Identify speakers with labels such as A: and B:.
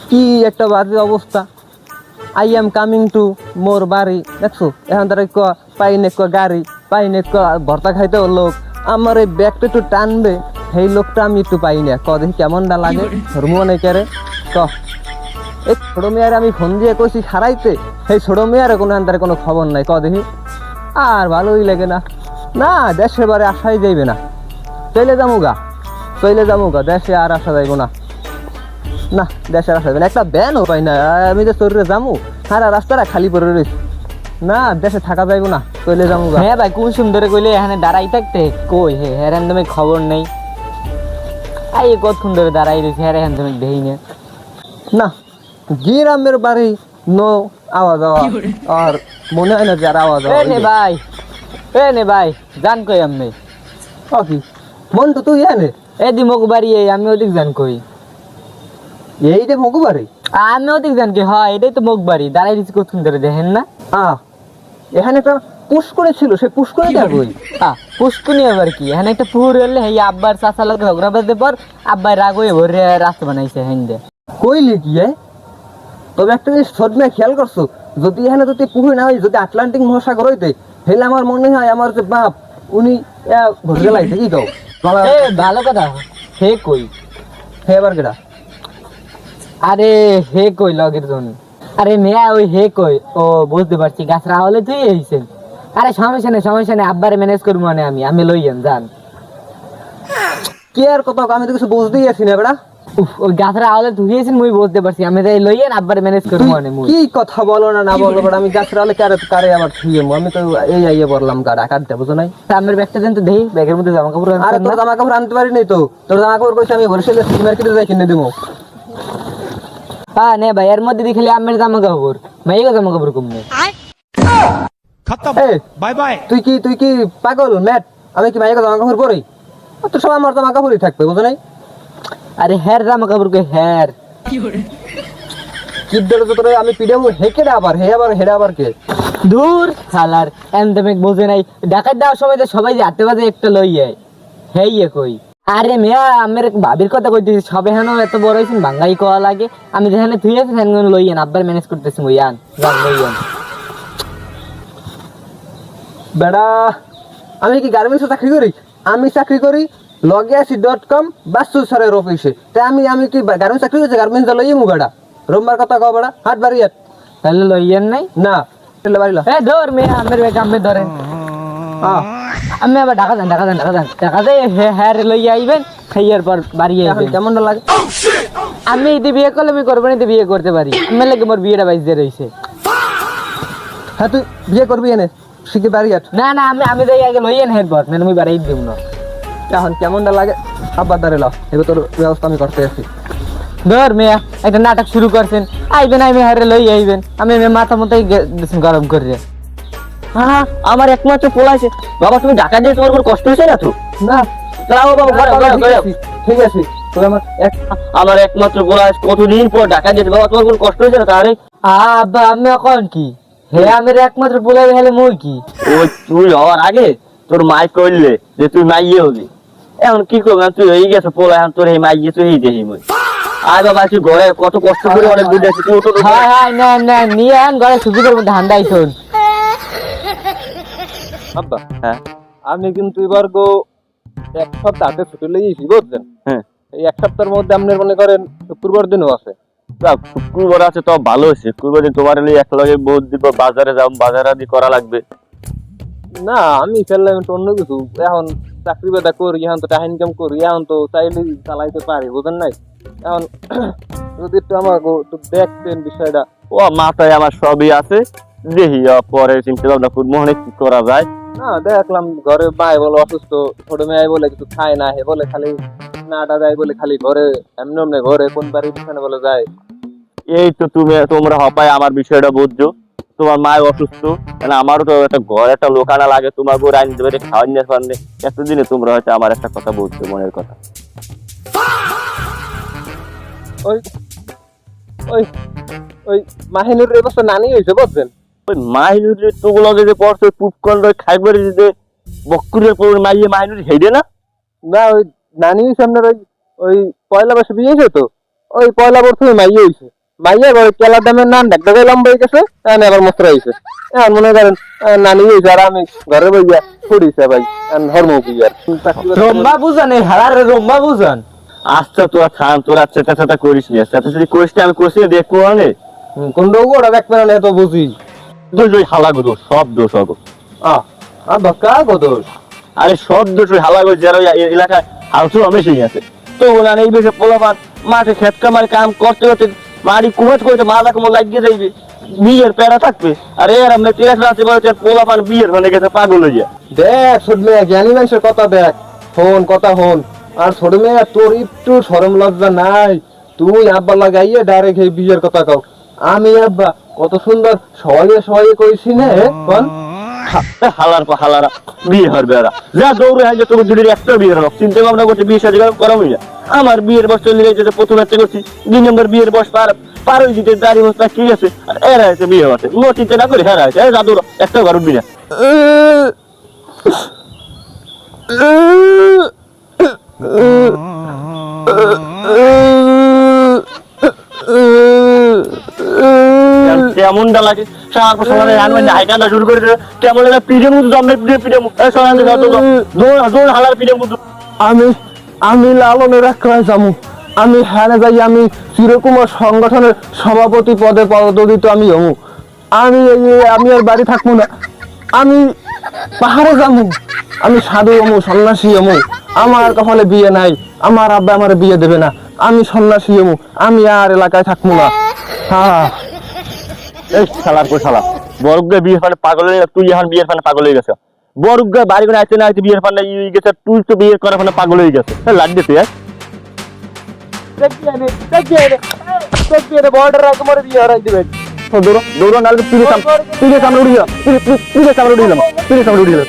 A: কি একটা বাজে অবস্থা। আই এম কামিং টু মোর বাড়ি, দেখছো এখন তারা পাইনে গাড়ি, পাইনে ভর্তা খাইতে লোক, আমার এই ব্যাগটা একটু টানবে, সেই লোকটা আমি একটু পাই না। দেখি কেমনটা লাগে, মনে কেরে এই ছোট মেয়ারে আমি ফোন দিয়ে কইছি সারাইতে, সেই ছোট মেয়ারে কোনো আন্দারে কোনো খবর নাই। দেখি আর ভালোই লাগে না, না দেশের বারে আসাই যাইবে না, চলে যাবো গা দেশে আর আসা যাইব না, না দেশে আসা যাবে না, একটা ব্যানও পাই না। আমি যে শরীরে যাবো সারা রাস্তাটা খালি পড়ে রয়েছে, না দেশে থাকা যাইব না, চলে যাবো গা।
B: হ্যাঁ ভাই কোন সুন্দর কইলে এখানে দাঁড়াই থাকতে, কই হে হেরান তুমি খবর নেই, আই কতক্ষণ ধরে দাঁড়াই রয়েছে, হেরান তুমি দেই
A: না গ্রামের বাড়ি নো আওয়াজ আর মনে হয় না যার আওয়াজ
B: নে ভাই জান কই আমি
A: কি মন তো তুই এনে
B: এদি মগ বাড়ি আমি ওদিক জান কই,
A: এইটা মগু বাড়ি
B: আমি ওদিক জান কি, হয় এটাই তো মগ বাড়ি, দাঁড়াই রয়েছে কতক্ষণ ধরে দেখেন না।
A: এখানে একটা পুষ্করে ছিল, সেই পুষ্করে কই
B: পুষ্কুনি আবার কি, এখানে একটা পুকুর হলে এই আব্বার চাচা লোক ঝগড়া বাজতে পর আব্বাই রাগ হয়ে ভরে রাস্তা বানাইছে হেন্দে।
A: কইলি কি তবে একটা জিনিস সদমে খেয়াল করছো, যদি এখানে যদি পুকুর না হয়, যদি আটলান্টিক মহাসাগর হইতে, হেলে আমার মনে হয় আমার যে বাপ উনি ঘুরে লাইছে কি কও
B: ভালো কথা। হে কই
A: হে এবার কেডা?
B: আরে হে কই লগের জন, আরে মেয়া ওই হে কই, ও বুঝতে পারছি গাছ রাহলে তুই এইছেন। আরে সমস্যা নেই আব্বারে ম্যানেজ করবো, মানে আমি লইয়েন যান।
A: কি আর কত, আমি তো কিছু বুঝতেই আছি না বেড়া।
B: ওই গাছরা আওলে ধুইয়েছেন মুই বুঝতে পারছি, আমি তাই লইয়েন আব্বারে ম্যানেজ করবো মানে মুই।
A: কি কথা বলো না বলো বেড়া, আমি গাছের আলে কারে আবার ধুইয়ে, আমি তো এই আইয়ে বললাম গাড়া কাটতে, বুঝো নাই?
B: আমার ব্যাগটা দেন তো দেই, ব্যাগের মধ্যে জামা কাপড়।
A: আরে তোর জামা কাপড় আনতে পারি নাই তো, তোর জামা কাপড় কইছি আমি বরিশালে মার্কেটে যাই কিনে দেবো।
B: নে ভাই এর মধ্যে দেখলে আমের জামা কাপড়, মাইগো জামা কাপড় কমবে
C: খতম, বাই বাই।
A: তুই কি পাগল ম্যাট? আমি কি মাইকে জামা কাপড় পরি? তো সব আমার জামা কাপড়ই থাকবে, বুঝো নাই?
B: আরে হের জামা কাপড় কে হের
A: কি দলে তোরে আমি পিডাম হেকে আবার হেডা আবার কে
B: দূর শালার এন্ডেমিক বোঝে নাই, ডাকাত দেওয়ার সময় তো সবাই যে হাতে বাজে একটা লইয়ে হেইয়ে কই। আরে মেয়া আমের ভাবির কথা কইতেছি, সবে হেন এত বড় হইছেন বাঙ্গাই কোয়া লাগে, আমি যেখানে তুই আছিস সেখানে লইয়েন আব্বার ম্যানেজ করতেছি মুইয়ান যান লইয়েন।
A: বেড়া আমি কি গার্মেন্টসে চাকরি করি? আমি চাকরি করি logiasi.com বাসু স্যারের অফিসে, তাই আমি কি গার্মেন্টস চাকরি করছি? গার্মেন্টস লইয়ে মু বেড়া রোববার কথা কও বেড়া, হাট বাড়ি হাট।
B: তাহলে লইয়েন নাই
A: না তাহলে বাড়ি ল।
B: ধর মেয়া আমের ব্যাগ আমি ধরেন, আমি আবার ঢাকা যাই হ্যাঁ লইয়া আইবেন, খাইয়ার পর বাড়ি আইবেন।
A: কেমন লাগে?
B: আমি এতে বিয়ে করলে আমি করবো না, বিয়ে করতে পারি, আমার লাগে মোর বিয়েটা বাইশ দিয়ে রয়েছে।
A: হ্যাঁ তুই বিয়ে করবি এনে শিখে বাড়ি হাট।
B: না আমি যাই আগে লইয়েন হেরপর না আমি বাড়াই দিব না।
A: এখন কেমনটা লাগে আব্বার দাঁড়ে ল, এবার তোর ব্যবস্থা আমি করতে আছি।
B: ধর মেয়া একটা নাটক শুরু করছেন, আইবেন আমি হারে লই আইবেন, আমি মাথা মতোই গরম করে।
D: হ্যাঁ আমার একমাত্র পোলা আছে বাবা, তুমি ঢাকা দিয়ে তোমার কোনো কষ্ট হয়েছে না তো?
A: না ঠিক আছে, তোর
D: আমার একমাত্র পোলা আছে, কতদিন পর ঢাকা যেতে বাবা, তোমার কোনো কষ্ট হয়েছে না? তাহলে
B: আব্বা আমি এখন কি হে আমার একমাত্র বলাই হলে মই কি
D: ওই তুই হওয়ার আগে তোর মাই করলে যে তুই মাইয়ে হবি, এখন কি করবি? তুই হয়ে গেছে পোলা, এখন তোর এই মাইয়ে তুই এই দেখি মই। আর বাবা তুই ঘরে কত কষ্ট করে অনেক দূর যাচ্ছি, তুই তো
B: হ্যাঁ না নিয়ে আন ঘরে সুবিধার মধ্যে হান্দাই শোন।
A: আব্বা হ্যাঁ আমি কিন্তু এবার এক সপ্তাহ আগে ছুটি লেগেছি বুঝছেন।
D: হ্যাঁ
A: এই এক সপ্তাহের মধ্যে আপনার মনে করেন শুক্রবার দিনও আছে।
D: শুক্রবার আছে তো ভালো হয়েছে, শুক্রবার দিন তোমার এক লগে বহুত দিব বাজারে যাও, বাজার আদি করা লাগবে।
A: না আমি ফেললাম একটু অন্য কিছু, এখন চাকরি বাদা করি, এখন তো টাকা ইনকাম করি, এখন তো চাইলে চালাইতে পারি, বুঝেন নাই? এখন যদি একটু আমাকে একটু দেখতেন বিষয়টা।
D: ও মাথায় আমার সবই আছে, দেখি পরে চিন্তা ভাবনা করবো মনে কি করা যায়।
A: না দেখলাম ঘরে মায় বলে অসুস্থ, ছোট মেয়ে বলে কিছু খায় না, হে বলে খালি নাটা যায় বলে খালি ঘরে এমনি এমনি ঘরে কোন বাড়ির পিছনে বলে যায়।
D: এই তো তোমরা হপায় আমার বিষয়টা বুঝছো, তোমার মায় অসুস্থ, আমারও তো একটা ঘর একটা লোক আনা লাগে, তোমার গো রাইন দেবে খাওয়ান নিয়ে পারলে এতদিনে তোমরা হয়তো আমার একটা কথা বলছো, মনের কথা।
A: ওই ওই ওই মাহিনুর এবছর নানি হয়েছে বুঝছেন।
D: ওই মাহিনুর তোগুলো যে পড়ছে পুপকর্ন খাইবার যে বকুরের পর মাইয়ে মাহিনুর হেডে না?
A: না ওই নানি হয়েছে আপনার ওই ওই পয়লা বছর বিয়ে হয়েছে তো, ওই পয়লা বছর মাইয়ে হইছে, মাইয়া ওই কেলার দামের নান ডাক গেলাম বই গেছে, আবার মস্ত্র হইছে। এখন মনে করেন নানি হইছে আর আমি ঘরে বইয়া ছড়িছে ভাই, ধর্ম কি আর
B: রম্বা বুঝান, এই হারারে রম্বা বুঝান।
D: আচ্ছা তোরা থাম, তোরা চেতা চেতা করিস নি, চেতা চেতা করিস নি, আমি করছি দেখবো আনে
A: কোন রোগ ওটা দেখ পেলাম এত বুঝি।
D: দোষ ওই হালাগো দোষ, সব দোষ হবো।
A: বাক্কা কদোষ।
D: আরে সব দোষ ওই হালাগো, যারা ওই এলাকায় হাউসও হমেশাই আছে। তো ওরা এই বেশি পোলাপান মাঠে খেত কামার কাম করতে করতে বাড়ি কুমাত করতে মাথা কোমর লাগিয়ে যাইবে, বিয়ের প্যারা থাকবে। আর এর আমরা তেরাস রাতে বলছে পোলাপান বিয়ের হয়ে গেছে পাগল হইয়া।
A: দেখ ছোট মেয়ে জ্ঞানী মানুষের কথা দেখ, হন কথা হন। আর ছোট মেয়ে তোর একটু শরম লজ্জা নাই, তুই আব্বা লাগাইয়ে ডাইরেক্ট এই বিয়ের কথা কও। আমি আব্বা কত সুন্দর সবাই সবাই কইছি না কোন
D: হালার পর হালারা বিয়ে হবে এরা, যা দৌড়ে হয় যে তোমার দুটির একটা বিয়ের হোক, চিন্তা ভাবনা করছে বিয়ে সাজি করা হইয়া। আমার বিয়ের বয়স চলে গেছে, প্রথম একটা করছি, 2 নম্বর বিয়ের বয়স পার হয়ে দিতে দাঁড়ি বসটা ঠিক আছে। আর এরা হয়েছে বিয়ে হচ্ছে, নো চিন্তা না করে হেরা হয়েছে, যা দৌড় একটা ঘর উঠবি না। কেমনটা লাগে সারা সকালে রান্না হাইটাটা শুরু করে দিলে কেমন লাগে, পিঠে মুখ জমে পিঠে মুখ দৌড় হালার পিঠে মুখ।
A: আমি লালনের রাখরায় যাবো, আমি হ্যাঁ যাই, আমি চিরকুমার সংগঠনের সভাপতি পদে পদোন্নতি আমি হমু। আমি আর বাড়ি থাকবো না, আমি পাহাড়ে যাবো, আমি সাধু হমু, সন্ন্যাসী হমু। আমার কপালে বিয়ে নাই, আমার আব্বা আমার বিয়ে দেবে না, আমি সন্ন্যাসী হমু, আমি আর এলাকায় থাকবো না। হ্যাঁ
D: এই শালার পর শালা বরুগা বিয়ের ফানে পাগল হয়ে, তুই এখন বিয়ের ফানে পাগল হয়ে গেছে। বরুগা বাড়ি করে আসতে না আসতে বিয়ের ফানে ইয়ে গেছে, তুই তো বিয়ের করার ফানে পাগল হয়ে গেছে। লাগবে তুই
A: বর্ডার তোমার বিয়ে হারাই দিবে।
D: দৌড়ো দৌড়ো, নাহলে তুই সামনে উঠে যা, তুই সামনে উঠে গেলাম, তুই সামনে উঠে গেলাম।